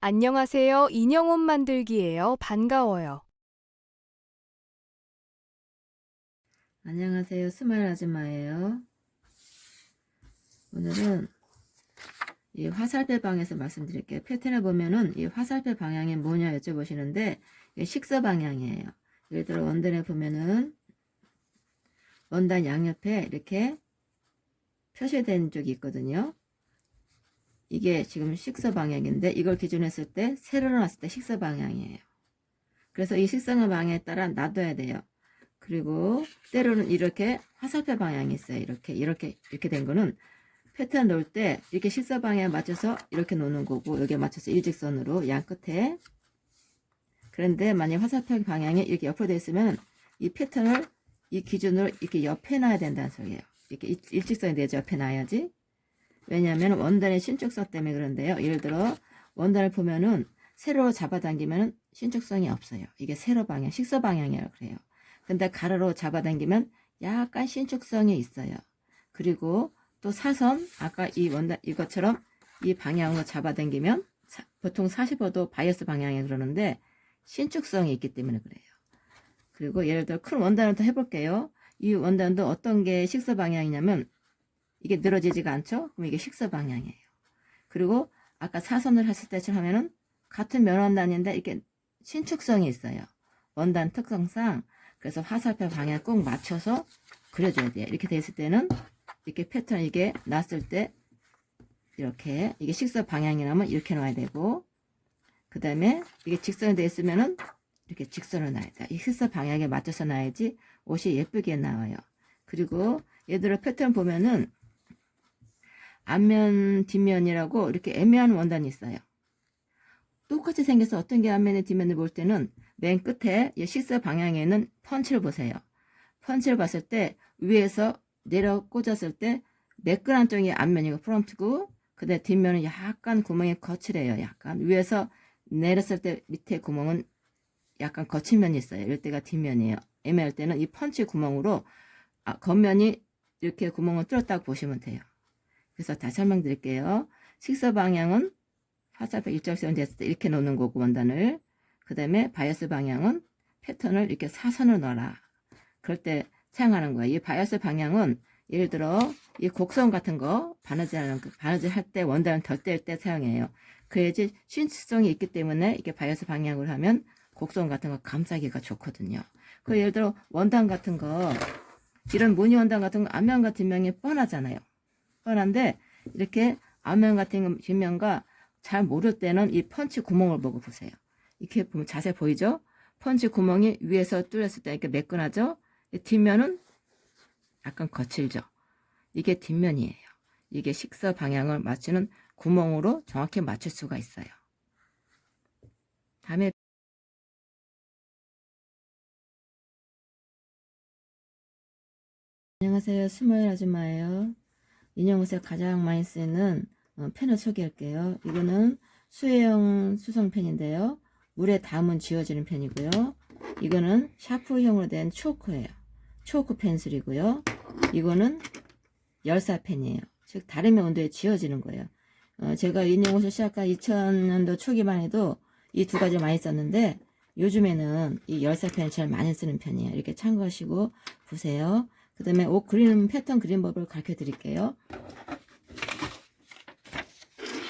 안녕하세요. 인형옷 만들기예요. 반가워요. 안녕하세요. 스마일 아줌마예요. 오늘은 이 화살표 방에서 말씀드릴게요. 패턴을 보면은 이 화살표 방향이 뭐냐 여쭤보시는데 이게 식서 방향이에요. 예를 들어 원단에 보면은 원단 양옆에 이렇게 표시된 쪽이 있거든요. 이게 지금 식서 방향인데 이걸 기준으로 했을 때 세로로 놨을 때 식서 방향이에요. 그래서 이 식서 방향에 따라 놔둬야 돼요. 그리고 때로는 이렇게 화살표 방향이 있어요. 이렇게 된 거는 패턴 놓을 때 이렇게 식사 방향에 맞춰서 이렇게 놓는 거고, 여기에 맞춰서 일직선으로 양 끝에. 그런데 만약 화살표 방향이 이렇게 옆으로 되어 있으면 이 패턴을 이 기준으로 이렇게 옆에 놔야 된다는 소리예요. 이렇게 일직선이 되죠. 옆에 놔야지. 왜냐하면 원단의 신축성 때문에 그런데요. 예를 들어 원단을 보면은 세로로 잡아당기면 신축성이 없어요. 이게 세로 방향, 식서 방향이라고 그래요. 근데 가로로 잡아당기면 약간 신축성이 있어요. 그리고 또 사선, 아까 이 원단 이것처럼 이 방향으로 잡아당기면 보통 45도 바이어스 방향에 그러는데 신축성이 있기 때문에 그래요. 그리고 예를 들어 큰 원단을 또 해볼게요. 이 원단도 어떤 게 식서 방향이냐면 이게 늘어지지가 않죠? 그럼 이게 식서 방향이에요. 그리고 아까 사선을 했을 때처럼 하면은 같은 면 원단인데 이렇게 신축성이 있어요. 원단 특성상. 그래서 화살표 방향 꼭 맞춰서 그려줘야 돼요. 이렇게 됐을 때는 이렇게 패턴 이게 놨을 때 이렇게 이게 식서 방향이라면 이렇게 놔야 되고, 그 다음에 이게 직선이 되어 있으면은 이렇게 직선을 놔야 돼. 이 식서 방향에 맞춰서 놔야지 옷이 예쁘게 나와요. 그리고 예를 들어 패턴 보면은 앞면 뒷면이라고 이렇게 애매한 원단이 있어요. 똑같이 생겨서 어떤 게 앞면에 뒷면을 볼 때는 맨 끝에 이 식서 방향에는 펀치를 보세요. 펀치를 봤을 때 위에서 내려 꽂았을 때 매끈한 쪽이 앞면이고 프론트고, 그다음에 뒷면은 약간 구멍이 거칠해요. 약간 위에서 내렸을 때 밑에 구멍은 약간 거친 면이 있어요. 이럴 때가 뒷면이에요. 애매할 때는 이 펀치 구멍으로 겉면이 이렇게 구멍을 뚫었다고 보시면 돼요. 그래서 다시 설명드릴게요. 식서 방향은 화살표 일직선 됐을 때 이렇게 놓는 거고 원단을, 그 다음에 바이어스 방향은 패턴을 이렇게 사선으로 넣어라. 그럴 때 사용하는 거예요. 이 바이어스 방향은 예를 들어 이 곡선 같은 거 바느질 할 때 원단을 덜 뗄 때 사용해요. 그래야지 신축성이 있기 때문에 이게 바이어스 방향으로 하면 곡선 같은 거 감싸기가 좋거든요. 그 예를 들어 원단 같은 거, 이런 무늬 원단 같은 거 앞면과 뒷면이 뻔하잖아요. 뻔한데 이렇게 앞면 같은 뒷면과 잘 모를 때는 이 펀치 구멍을 보고 보세요. 이렇게 보면 자세히 보이죠? 펀치 구멍이 위에서 뚫렸을 때 이렇게 매끈하죠? 뒷면은 약간 거칠죠? 이게 뒷면이에요. 이게 식서 방향을 맞추는 구멍으로 정확히 맞출 수가 있어요. 다음에 안녕하세요. 스마일 아줌마예요. 인형옷에 가장 많이 쓰이는 펜을 소개할게요. 이거는 수혜형 수성펜인데요. 물에 담은 지워지는 펜이고요. 이거는 샤프형으로 된 초크예요. 초크 펜슬이고요. 이거는 열사펜이에요. 즉 다리미 온도에 지워지는 거예요. 제가 인형옷을 시작한 2000년도 초기만 해도 이 두 가지 많이 썼는데 요즘에는 이 열사펜을 제일 많이 쓰는 편이에요. 이렇게 참고하시고 보세요. 그 다음에 옷 그리는 패턴 그림 법을 가르쳐 드릴게요.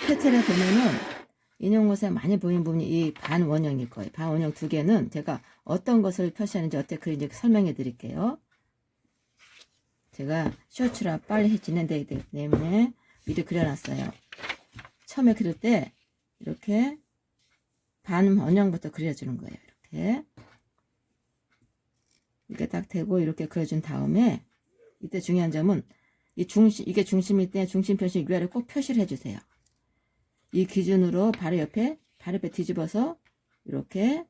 패턴에 보면은 인형옷에 많이 보이는 부분이 이 반원형일 거예요. 반원형 두 개는 제가 어떤 것을 표시하는지 어떻게 그리는지 설명해 드릴게요. 제가 셔츠라 빨리 진행되기 때문에 미리 그려놨어요. 처음에 그릴 때 이렇게 반원형부터 그려주는 거예요. 이렇게 딱 대고 이렇게 그려준 다음에 이때 중요한 점은 이게 중심일 때 중심 표시 위아래 꼭 표시를 해주세요. 이 기준으로 바로 옆에 뒤집어서 이렇게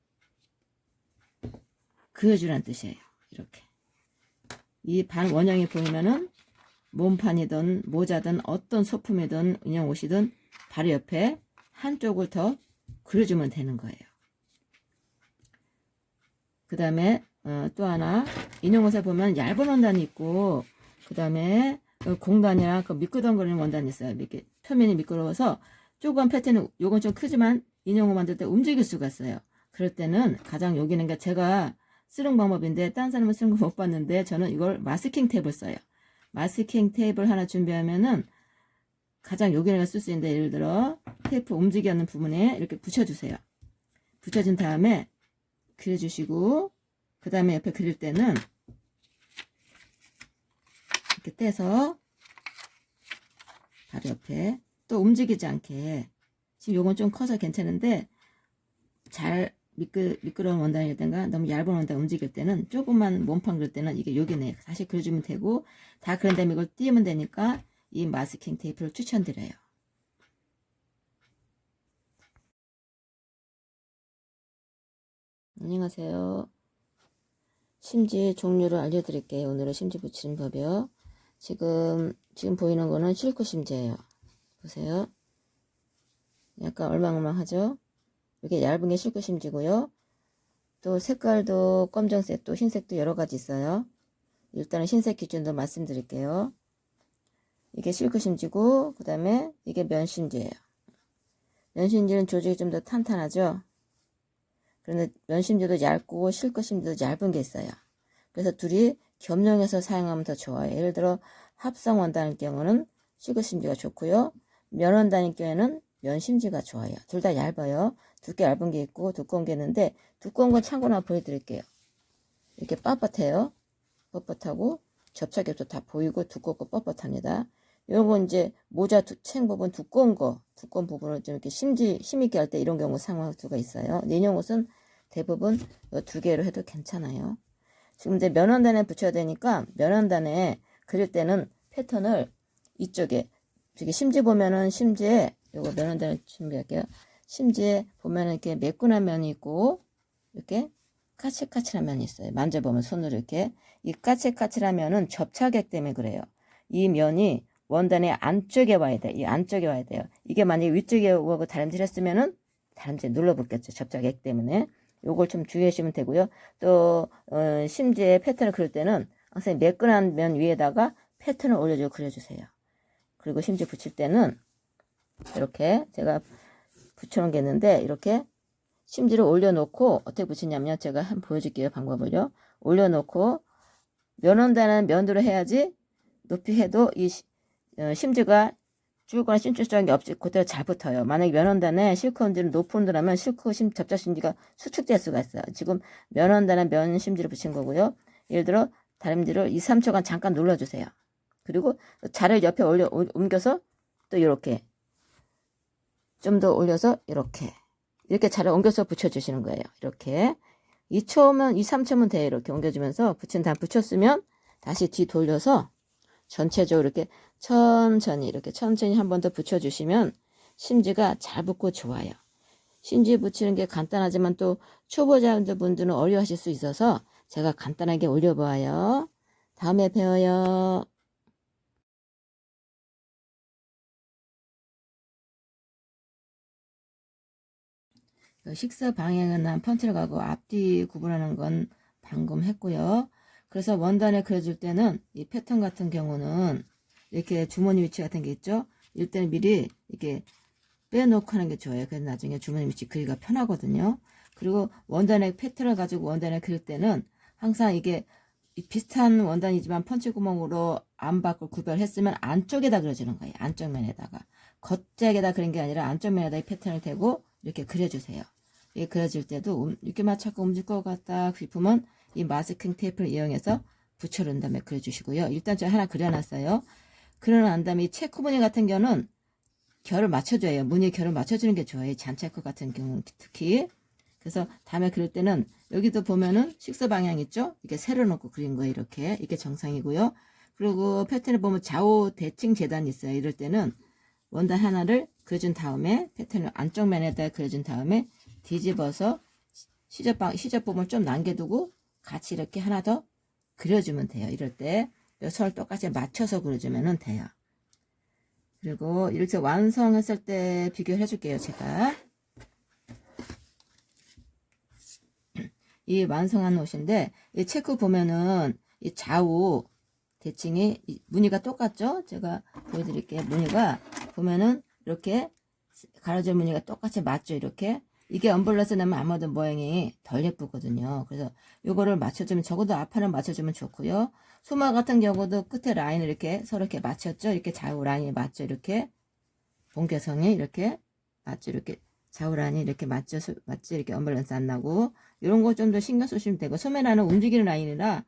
그려주라는 뜻이에요. 이렇게 이 반원형이 보이면은 몸판이든 모자든 어떤 소품이든 인형 옷이든 바로 옆에 한쪽을 더 그려주면 되는 거예요. 그 다음에 또 하나 인형옷에 보면 얇은 원단이 있고, 그 다음에 공단이랑 그 미끄덩거리는 원단이 있어요. 이렇게 표면이 미끄러워서 조금 패턴은 요건 좀 크지만 인형을 만들 때 움직일 수가 있어요. 그럴 때는 가장 여기는 게 제가 쓰는 방법인데 딴 사람은 쓰는 거 못 봤는데 저는 이걸 마스킹 탭을 써요. 마스킹 탭을 하나 준비하면은 가장 여기는 쓸 수 있는데 예를 들어 테이프 움직이는 부분에 이렇게 붙여주세요. 붙여준 다음에 그려주시고 그 다음에 옆에 그릴 때는 이렇게 떼서 바로 옆에 또 움직이지 않게 지금 요건 좀 커서 괜찮은데 잘 미끄러운 원단일 때가 너무 얇은 원단 움직일 때는 조금만 몸판 그릴 때는 이게 여기네 다시 그려주면 되고 다 그런 다음에 이걸 띄우면 되니까 이 마스킹 테이프를 추천드려요. 안녕하세요. 심지 종류를 알려드릴게요. 오늘은 심지 붙이는 법이요. 지금 보이는 거는 실크 심지예요. 보세요. 약간 얼망얼망하죠? 이게 얇은 게 실크 심지고요. 또 색깔도 검정색, 또 흰색도 여러 가지 있어요. 일단은 흰색 기준도 말씀드릴게요. 이게 실크 심지고 그 다음에 이게 면 심지예요. 면 심지는 조직이 좀 더 탄탄하죠. 그런데 면 심지도 얇고 실크 심지도 얇은 게 있어요. 그래서 둘이 겸용해서 사용하면 더 좋아요. 예를 들어 합성 원단일 경우는 실크 심지가 좋고요. 면 원단일 경우에는 면 심지가 좋아요. 둘 다 얇아요. 두께 얇은 게 있고 두꺼운 게 있는데 두꺼운 건 참고로 한번 보여드릴게요. 이렇게 빳빳해요. 뻣뻣하고 접착력도 다 보이고 두껍고 뻣뻣합니다. 요건 이제 모자 챙 부분 두꺼운 부분을 좀 이렇게 힘있게 할 때 이런 경우 사용할 수가 있어요. 인형 옷은 대부분 이 두 개로 해도 괜찮아요. 지금 이제 면원단에 붙여야 되니까 면원단에 그릴 때는 패턴을 이쪽에 심지 보면은 심지에 요거 면원단을 준비할게요. 심지에 보면은 이렇게 매끈한 면이 있고 이렇게 까칠까칠한 면이 있어요. 만져보면 손으로 이렇게 이 까칠까칠한 면은 접착액 때문에 그래요. 이 면이 원단의 안쪽에 와야 돼. 이 안쪽에 와야 돼요. 이게 만약에 위쪽에 오고 다림질 했으면은 다림질 눌러붙겠죠. 접착액 때문에. 요걸 좀 주의하시면 되고요. 또 심지에 패턴을 그릴 때는 항상 매끈한 면 위에다가 패턴을 올려주고 그려주세요. 그리고 심지 붙일 때는 이렇게 제가 붙여놓은 게 있는데 이렇게 심지를 올려놓고 어떻게 붙이냐면 제가 한번 보여줄게요. 방법을요. 올려놓고 면원단은 면으로 해야지 높이 해도 이 심지가 줄거나 cin줄줄한 게 없이 그대로 잘 붙어요. 만약에 면원단에 실크 원지를 높은 온도라면 실크 접착 심지가 수축될 수가 있어요. 지금 면원단에 면 심지를 붙인 거고요. 예를 들어 다림질을 2, 3초간 잠깐 눌러주세요. 그리고 자를 옆에 옮겨서 또 이렇게 좀 더 올려서 이렇게 자를 옮겨서 붙여주시는 거예요. 이렇게 2초면 2, 3초면 돼요. 이렇게 옮겨주면서 붙인 다음 붙였으면 다시 뒤 돌려서 전체적으로 이렇게 천천히 한 번 더 붙여주시면 심지가 잘 붙고 좋아요. 심지 붙이는 게 간단하지만 또 초보자분들은 어려워하실 수 있어서 제가 간단하게 올려보아요. 다음에 배워요. 식사 방향은 난 펀치를 가고 앞뒤 구분하는 건 방금 했고요. 그래서 원단에 그려줄 때는 이 패턴 같은 경우는 이렇게 주머니 위치 같은 게 있죠. 이럴 때는 미리 이렇게 빼놓고 하는 게 좋아요. 그래서 나중에 주머니 위치 그리기가 편하거든요. 그리고 원단의 패턴을 가지고 원단에 그릴 때는 항상 이게 비슷한 원단이지만 펀치 구멍으로 안팎을 구별했으면 안쪽에다 그려주는 거예요. 안쪽 면에다가. 겉짝에다 그린 게 아니라 안쪽 면에다 이 패턴을 대고 이렇게 그려주세요. 이게 그려질 때도 이렇게만 자꾸 움직일 것 같다 싶으면 이 마스킹 테이프를 이용해서 붙여놓은 다음에 그려주시고요. 일단 제가 하나 그려놨어요. 그려난 다음에 이 체크 무늬 같은 경우는 결을 맞춰줘요. 무늬 결을 맞춰주는 게 좋아요. 잔체크 같은 경우는 특히. 그래서 다음에 그릴 때는 여기도 보면은 식사 방향 있죠? 이렇게 세로 놓고 그린 거예요. 이게 정상이고요. 그리고 패턴을 보면 좌우 대칭 재단이 있어요. 이럴 때는 원단 하나를 그려준 다음에 패턴을 안쪽 면에다 그려준 다음에 뒤집어서 시접 부분을 좀 남겨두고 같이 이렇게 하나 더 그려주면 돼요. 이럴 때 선을 똑같이 맞춰서 그려주면 돼요. 그리고 이렇게 완성했을 때 비교를 해줄게요. 제가 이 완성한 옷인데 이 체크 보면은 이 좌우 대칭이 무늬가 똑같죠? 제가 보여드릴게요. 무늬가 보면은 이렇게 가로줄 무늬가 똑같이 맞죠, 이렇게. 이게 언밸런스 나면 아마도 모양이 덜 예쁘거든요. 그래서 요거를 맞춰주면, 적어도 앞판을 맞춰주면 좋고요. 소마 같은 경우도 끝에 라인을 이렇게 서로 이렇게 맞췄죠. 이렇게 좌우 라인이 맞죠, 이렇게. 본개성이 이렇게 맞죠, 이렇게. 좌우 라인이 이렇게 맞죠, 이렇게 언밸런스 안 나고. 이런 거 좀 더 신경 쓰시면 되고, 소매라는 움직이는 라인이라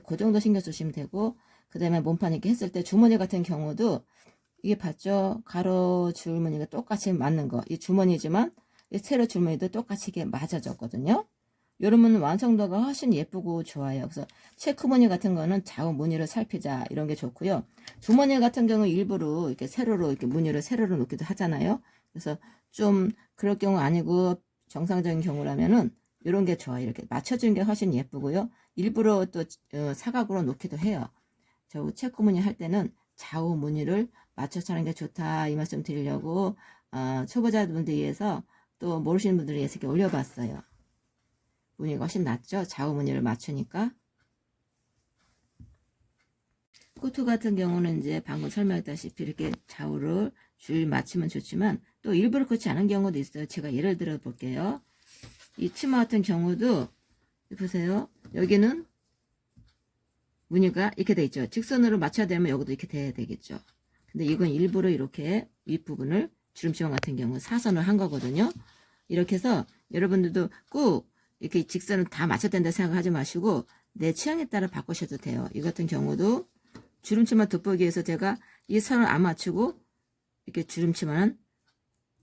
그 정도 신경 쓰시면 되고, 그 다음에 몸판 이렇게 했을 때 주머니 같은 경우도 이게 봤죠? 가로 줄무늬가 똑같이 맞는 거. 이 주머니지만 이 세로 줄무늬도 똑같이 이게 맞아졌거든요. 이러면 완성도가 훨씬 예쁘고 좋아요. 그래서 체크 무늬 같은 거는 좌우 무늬를 살피자 이런 게 좋고요. 주머니 같은 경우 일부러 이렇게 세로로 이렇게 무늬를 세로로 놓기도 하잖아요. 그래서 좀 그럴 경우 아니고 정상적인 경우라면은 이런 게 좋아요. 이렇게 맞춰주는 게 훨씬 예쁘고요. 일부러 또 사각으로 놓기도 해요. 저 체크 무늬 할 때는 좌우 무늬를 맞춰서 하는 게 좋다 이 말씀 드리려고 초보자분들 위해서 또 모르시는 분들을 위해서 이렇게 올려봤어요. 무늬가 훨씬 낫죠? 좌우 무늬를 맞추니까. 코트 같은 경우는 이제 방금 설명했다시피 이렇게 좌우를 줄 맞추면 좋지만 또 일부러 그렇지 않은 경우도 있어요. 제가 예를 들어 볼게요. 이 치마 같은 경우도 보세요. 여기는 무늬가 이렇게 돼 있죠. 직선으로 맞춰야 되면 여기도 이렇게 돼야 되겠죠. 근데 이건 일부러 이렇게 윗부분을 주름치마 같은 경우 사선을 한 거거든요. 이렇게 해서 여러분들도 꼭 이렇게 직선을 다 맞춰야 된다 생각하지 마시고 내 취향에 따라 바꾸셔도 돼요. 이 같은 경우도 주름치마 돋보기에서 제가 이 선을 안 맞추고 이렇게 주름치마는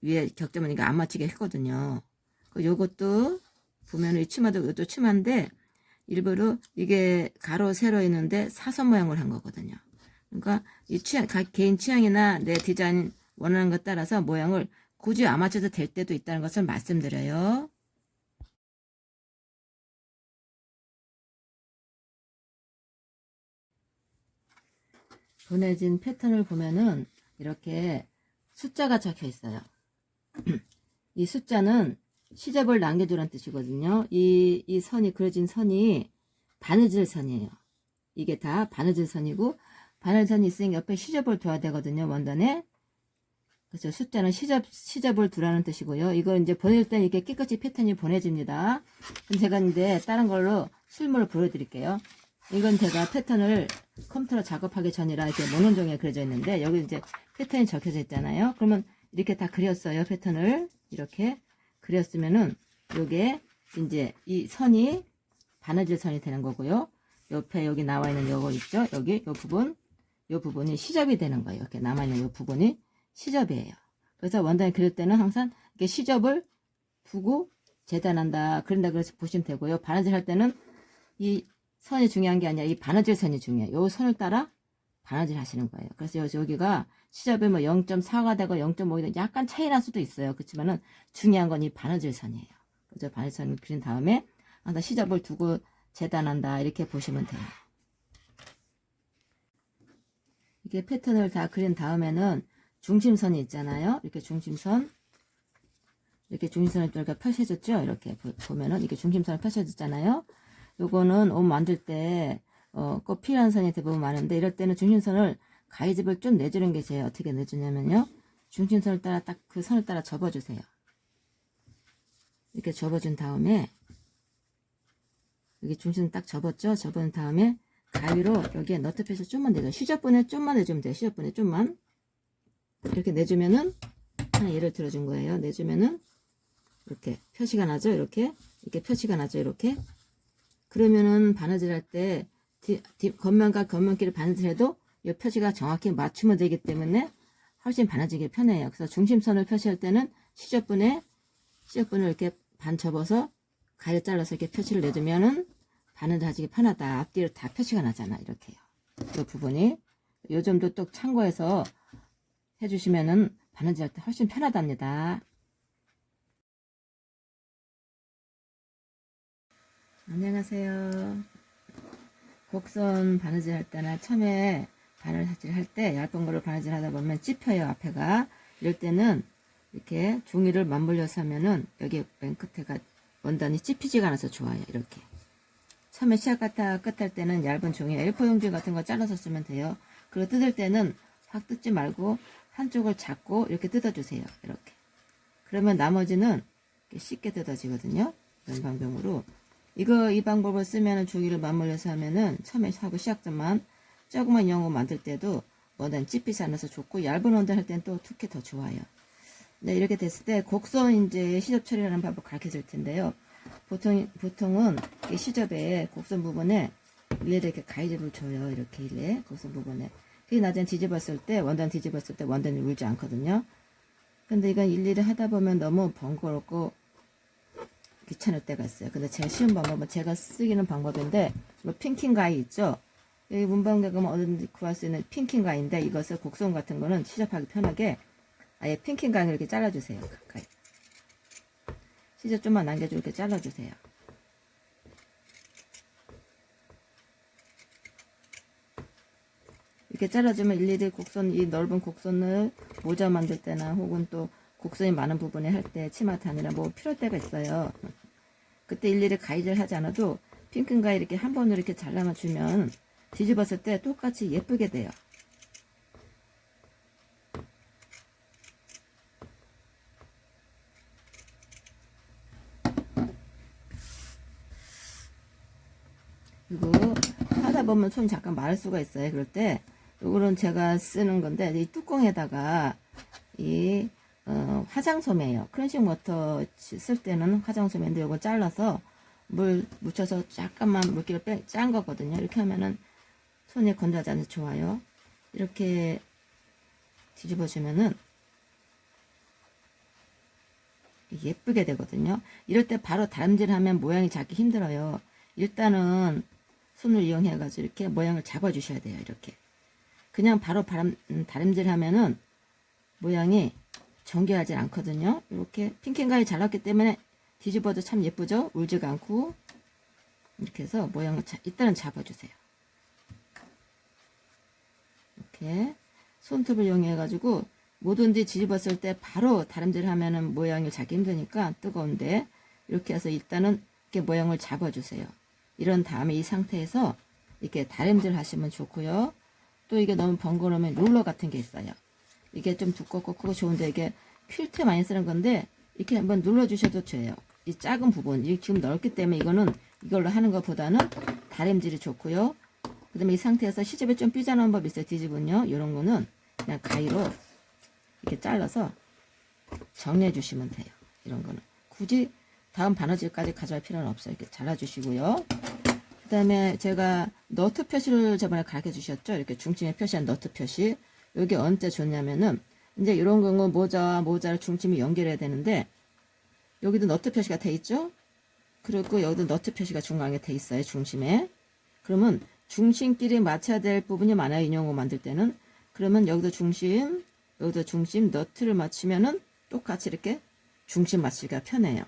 위에 격자무늬가 안 맞추게 했거든요. 요것도 보면 이 치마도 이것도 치마인데 일부러 이게 가로 세로 있는데 사선 모양을 한 거거든요. 그러니까 이 개인 취향이나 내 디자인 원하는 것 따라서 모양을 굳이 안 맞춰도 될 때도 있다는 것을 말씀드려요. 보내진 패턴을 보면은 이렇게 숫자가 적혀 있어요. 이 숫자는 시접을 남겨두라는 뜻이거든요. 이 선이 그려진 선이 바느질 선이에요. 이게 다 바느질 선이고 바느질선이 있으니까 옆에 시접을 둬야 되거든요. 원단에. 그래서 숫자는 시접을 두라는 뜻이고요. 이걸 이제 보낼 때 이렇게 깨끗이 패턴이 보내집니다. 그럼 제가 이제 다른 걸로 실물을 보여드릴게요. 이건 제가 패턴을 컴퓨터로 작업하기 전이라 이렇게 모논종이에 그려져 있는데 여기 이제 패턴이 적혀져 있잖아요. 그러면 이렇게 다 그렸어요. 패턴을 이렇게 그렸으면은 요게 이제 이 선이 바느질 선이 되는 거고요. 옆에 여기 나와 있는 요거 있죠? 여기 요 부분이 시접이 되는 거예요. 이렇게 남아있는 요 부분이 시접이에요. 그래서 원단을 그릴 때는 항상 이렇게 시접을 두고 재단한다, 그린다 그래서 보시면 되고요. 바느질 할 때는 이 선이 중요한 게 아니라 이 바느질 선이 중요해요. 요 선을 따라 바느질 하시는 거예요. 그래서 여기가 시접이 뭐 0.4가 되고 0.5가 되고 약간 차이 날 수도 있어요. 그렇지만은 중요한 건 이 바느질 선이에요. 그래서 바느질 선을 그린 다음에 항상 시접을 두고 재단한다 이렇게 보시면 돼요. 이게 패턴을 다 그린 다음에는 중심선이 있잖아요. 이렇게 중심선을 이렇게 펼쳐졌죠. 이렇게 보면은 이렇게 중심선을 펼쳐졌잖아요. 요거는 옷 만들 때 꼭 필요한 선이 대부분 많은데 이럴 때는 중심선을 가위집을 좀 내주는 게 제일 어떻게 내주냐면요. 중심선을 따라 딱 그 선을 따라 접어주세요. 이렇게 접어준 다음에 여기 중심 딱 접었죠. 접은 다음에 가위로 여기에 너트핏을 좀만 내줘. 시접분에 좀만 내주면 돼요. 시접분에 좀만 이렇게 내주면은 하나 예를 들어준 거예요. 내주면은 이렇게 표시가 나죠. 이렇게 표시가 나죠. 이렇게 그러면은 바느질 할 때 겉면과 겉면끼리 바느질해도 이 표시가 정확히 맞추면 되기 때문에 훨씬 바느질이 편해요. 그래서 중심선을 표시할 때는 시접분을 이렇게 반 접어서 가위를 잘라서 이렇게 표시를 내주면은 바느질 하기 편하다. 앞뒤로 다 표시가 나잖아. 이렇게요. 이 부분이 요 점도 또 참고해서 해주시면은 바느질 할 때 훨씬 편하답니다. 안녕하세요. 곡선 바느질 할 때나 처음에 바느질 할 때 얇은 거로 바느질 하다 보면 찝혀요. 앞에가. 이럴 때는 이렇게 종이를 맞물려서 하면은 여기 맨 끝에가 원단이 찝히지가 않아서 좋아요. 이렇게. 처음에 시작부터 끝할 때는 얇은 종이 A4 용지 같은 거 잘라서 쓰면 돼요. 그리고 뜯을 때는 확 뜯지 말고 한쪽을 잡고 이렇게 뜯어주세요. 이렇게. 그러면 나머지는 이렇게 쉽게 뜯어지거든요. 이런 방법으로. 이 방법을 쓰면은 주기를 맞물려서 하면은 처음에 하고 시작점만 조그만 인형옷 만들 때도 원단 찝히지 않아서 좋고, 얇은 원단 할 때는 또 특히 더 좋아요. 네, 이렇게 됐을 때 곡선 이제 시접 처리하는 방법 가르쳐 줄 텐데요. 보통은 이 시접에 곡선 부분에 일일이 이렇게 가위질을 줘요. 이렇게 일에 곡선 부분에. 그게 나중에 뒤집었을 때, 원단 뒤집었을 때 원단이 울지 않거든요. 근데 이건 일일이 하다 보면 너무 번거롭고 귀찮을 때가 있어요. 근데 제일 쉬운 방법은 제가 쓰기는 방법인데, 뭐 핑킹 가위 있죠? 여기 문방구에 가면 어디든지 구할 수 있는 핑킹 가위인데, 이것을 곡선 같은 거는 시접하기 편하게 아예 핑킹 가위를 이렇게 잘라주세요. 가까이. 시접 좀만 남겨주고 이렇게 잘라주세요. 이렇게 잘라주면 일일이 곡선, 이 넓은 곡선을 모자 만들 때나 혹은 또 곡선이 많은 부분에 할 때 치마 단이나 뭐 필요할 때가 있어요. 그때 일일이 가위질 하지 않아도 핑크 가위 이렇게 한 번으로 이렇게 잘라만 주면 뒤집었을 때 똑같이 예쁘게 돼요. 그리고 하다 보면 손 잠깐 마를 수가 있어요. 그럴 때 요거는 제가 쓰는 건데, 이 뚜껑에다가 이 화장솜이에요. 클렌징 워터 쓸 때는 화장솜인데 요거 잘라서 물 묻혀서 잠깐만 물기를 짠 거거든요. 이렇게 하면은 손이 건조하지 않아서 좋아요. 이렇게 뒤집어주면은 예쁘게 되거든요. 이럴 때 바로 다림질하면 모양이 잡기 힘들어요. 일단은 손을 이용해가지고 이렇게 모양을 잡아주셔야 돼요. 이렇게. 그냥 바로 다림질 하면은 모양이 정교하지 않거든요. 이렇게 핑킹가위 잘랐기 때문에 뒤집어도 참 예쁘죠? 울지가 않고. 이렇게 해서 모양을 일단은 잡아주세요. 이렇게 손톱을 이용해가지고 뭐든지 뒤집었을 때 바로 다림질 하면은 모양이 잡기 힘드니까 뜨거운데 이렇게 해서 일단은 이렇게 모양을 잡아주세요. 이런 다음에 이 상태에서 이렇게 다림질 하시면 좋고요. 또 이게 너무 번거로우면 롤러 같은 게 있어요. 이게 좀 두껍고 크고 좋은데 이게 퀼트 많이 쓰는 건데 이렇게 한번 눌러주셔도 돼요. 이 작은 부분, 이 지금 넓기 때문에 이거는 이걸로 하는 것보다는 다림질이 좋고요. 그 다음에 이 상태에서 시접에 좀 삐져나온 법 있어요. 뒤집은요. 이런 거는 그냥 가위로 이렇게 잘라서 정리해 주시면 돼요. 이런 거는 굳이 다음 바느질까지 가져갈 필요는 없어요. 이렇게 잘라주시고요. 그 다음에 제가 너트 표시를 저번에 가르쳐 주셨죠. 이렇게 중심에 표시한 너트 표시. 이게 언제 좋냐면은 이제 이런 경우 모자를 중심에 연결해야 되는데 여기도 너트 표시가 돼 있죠. 그리고 여기도 너트 표시가 중앙에 돼 있어요. 중심에. 그러면 중심끼리 맞춰야 될 부분이 많아요. 인형옷 만들 때는. 그러면 여기도 중심, 너트를 맞추면은 똑같이 이렇게 중심 맞추기가 편해요.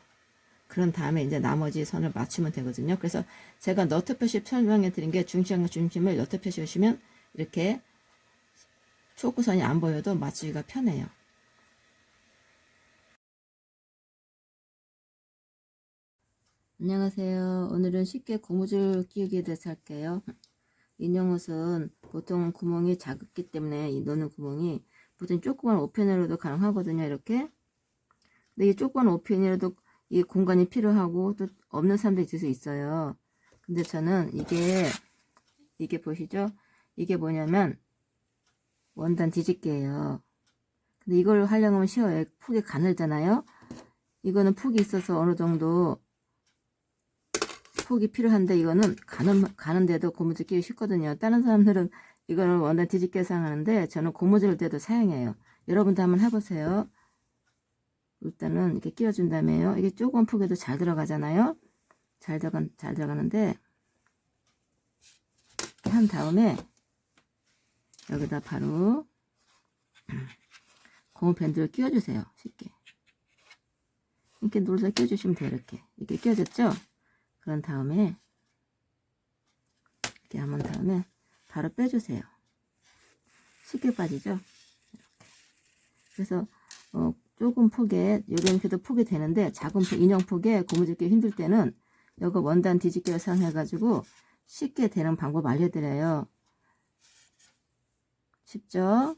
그런 다음에 이제 나머지 선을 맞추면 되거든요. 그래서 제가 너트 표시 설명해 드린 게 중심과 중심을 너트 표시 하시면 이렇게 초구선이 안 보여도 맞추기가 편해요. 안녕하세요. 오늘은 쉽게 고무줄 끼우기에 대해서 할게요. 인형옷은 보통 구멍이 작기 때문에 이 넣는 구멍이 보통 조그만 5편으로도 가능하거든요. 이렇게. 근데 이 조그만 5편이라도 이 공간이 필요하고 또 없는 사람도 있을 수 있어요. 근데 저는 이게 보시죠? 이게 뭐냐면 원단 뒤집개예요. 근데 이걸 하려면 쉬워요. 폭이 가늘잖아요. 이거는 폭이 있어서 어느 정도 폭이 필요한데 이거는 가는데도 고무줄 끼기 쉽거든요. 다른 사람들은 이거는 원단 뒤집개 사용하는데 저는 고무줄 때도 사용해요. 여러분도 한번 해보세요. 일단은 이렇게 끼워준 다음에요. 이게 조금 폭에도 잘 들어가잖아요. 잘 들어가는데 이렇게 한 다음에 여기다 바로 고무 밴드를 끼워주세요. 쉽게 이렇게 눌러서 끼워주시면 돼요. 이렇게 끼워졌죠? 그런 다음에 이렇게 한번 다음에 바로 빼주세요. 쉽게 빠지죠? 이렇게. 그래서 조금 폭에 요런 그래도 폭이 되는데 작은 인형 폭에 고무줄 끼기 힘들 때는 이거 원단 뒤집개를 사용해 가지고 쉽게 되는 방법 알려드려요. 쉽죠?